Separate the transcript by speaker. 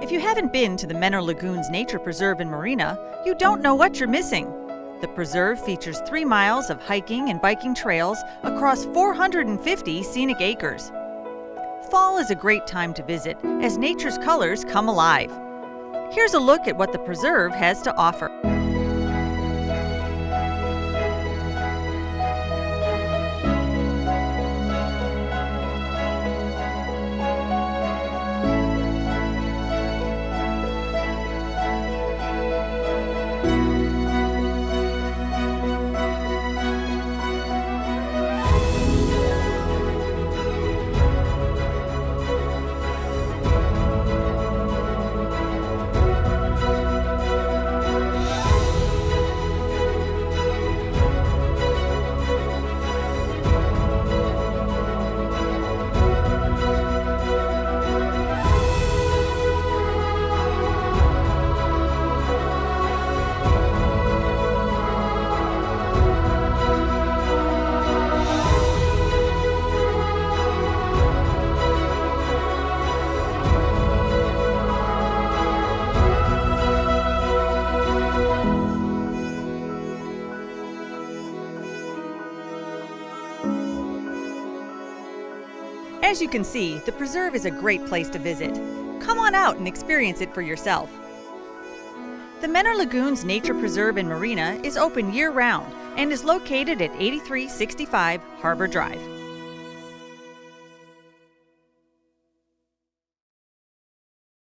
Speaker 1: If you haven't been to the Mentor Lagoons Nature Preserve and Marina, you don't know what you're missing. The preserve features 3 miles of hiking and biking trails across 450 scenic acres. Fall is a great time to visit as nature's colors come alive. Here's a look at what the preserve has to offer. As you can see, the preserve is a great place to visit. Come on out and experience it for yourself. The Mentor Lagoons Nature Preserve and Marina is open year-round and is located at 8365 Harbor Drive.